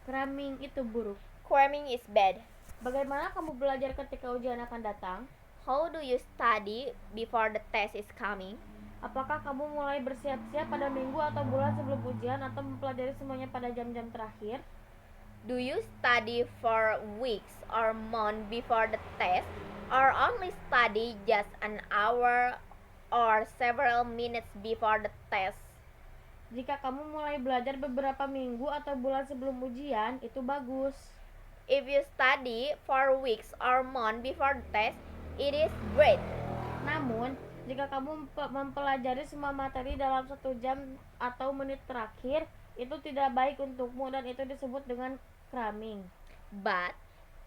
Cramming itu buruk. Cramming is bad. Bagaimana kamu belajar ketika ujian akan datang? How do you study before the test is coming? Apakah kamu mulai bersiap-siap pada minggu atau bulan sebelum ujian atau mempelajari semuanya pada jam-jam terakhir? Do you study for weeks or months before the test, or only study just an hour or several minutes before the test? Jika kamu mulai belajar beberapa minggu atau bulan sebelum ujian, itu bagus. If you study for weeks or months before the test, it is great. Namun, jika kamu mempelajari semua materi dalam 1 jam atau menit terakhir, itu tidak baik untukmu dan itu disebut dengan cramming. But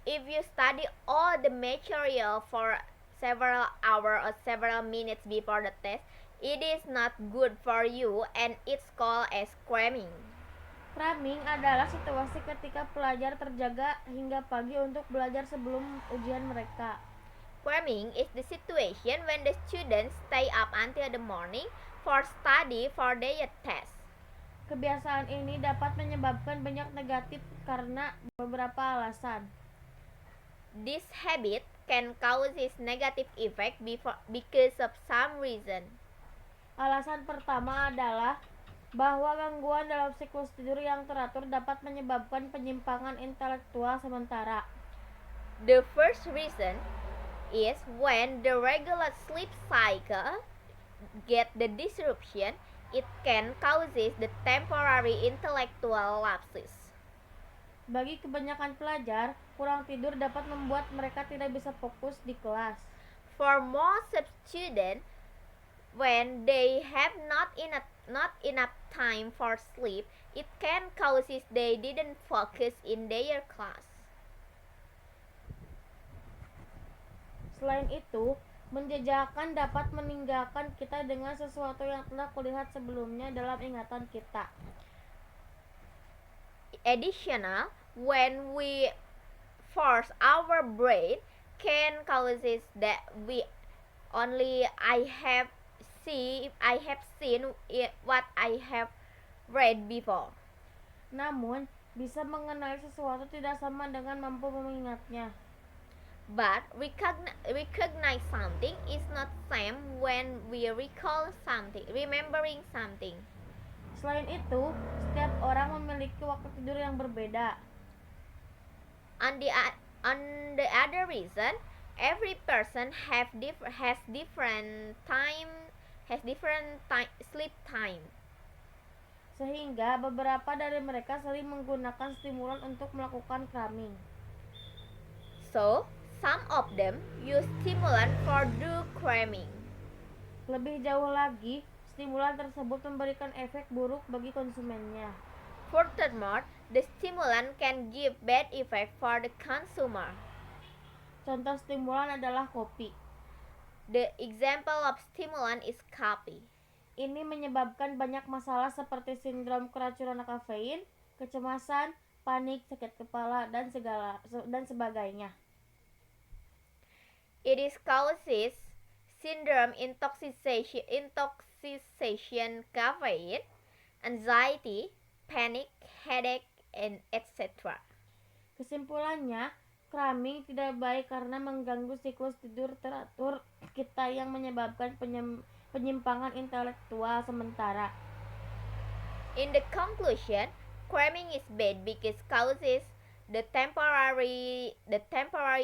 if you study all the material for several hours or several minutes before the test, it is not good for you and it's called as cramming. Cramming adalah situasi ketika pelajar terjaga hingga pagi untuk belajar sebelum ujian mereka. Cramming is the situation when the students stay up until the morning for study for their test. Kebiasaan ini dapat menyebabkan banyak negatif karena beberapa alasan. This habit can cause negative effect because of some reason. Alasan pertama adalah bahwa gangguan dalam siklus tidur yang teratur dapat menyebabkan penyimpangan intelektual sementara. The first reason is when the regular sleep cycle get the disruption, it can causes the temporary intellectual lapses. Bagi kebanyakan pelajar, kurang tidur dapat membuat mereka tidak bisa fokus di kelas. For most students, when they have not enough time for sleep, it can causes they didn't focus in their class. Selain itu, menjejakkan dapat meninggalkan kita dengan sesuatu yang telah kulihat sebelumnya dalam ingatan kita. Additional, when we force our brain, can causes that we only I have seen what I have read before. Namun, bisa mengenali sesuatu tidak sama dengan mampu mengingatnya. But recognize something is not same when we recall something, remembering something. Selain itu, setiap orang memiliki waktu tidur yang berbeda. On the other reason, every person has different sleep time. Sehingga beberapa dari mereka sering menggunakan stimulan untuk melakukan cramming. So, some of them use stimulant for do cramming. Lebih jauh lagi, stimulan tersebut memberikan efek buruk bagi konsumennya. Furthermore, the stimulant can give bad effect for the consumer. Contoh stimulan adalah kopi. The example of stimulant is coffee. Ini menyebabkan banyak masalah seperti sindrom keracunan kafein, kecemasan, panik, sakit kepala, dan sebagainya. It is causes syndrome intoxication caffeine, anxiety, panic, headache, and etc. Kesimpulannya, cramming tidak baik karena mengganggu siklus tidur teratur kita yang menyebabkan penyimpangan intelektual sementara. In the conclusion, cramming is bad because causes the temporary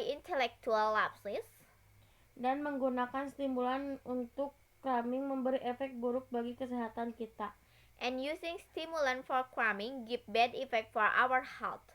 intellectual lapses. Dan menggunakan stimulan untuk cramming memberi efek buruk bagi kesehatan kita. And using stimulant for cramming give bad effect for our health.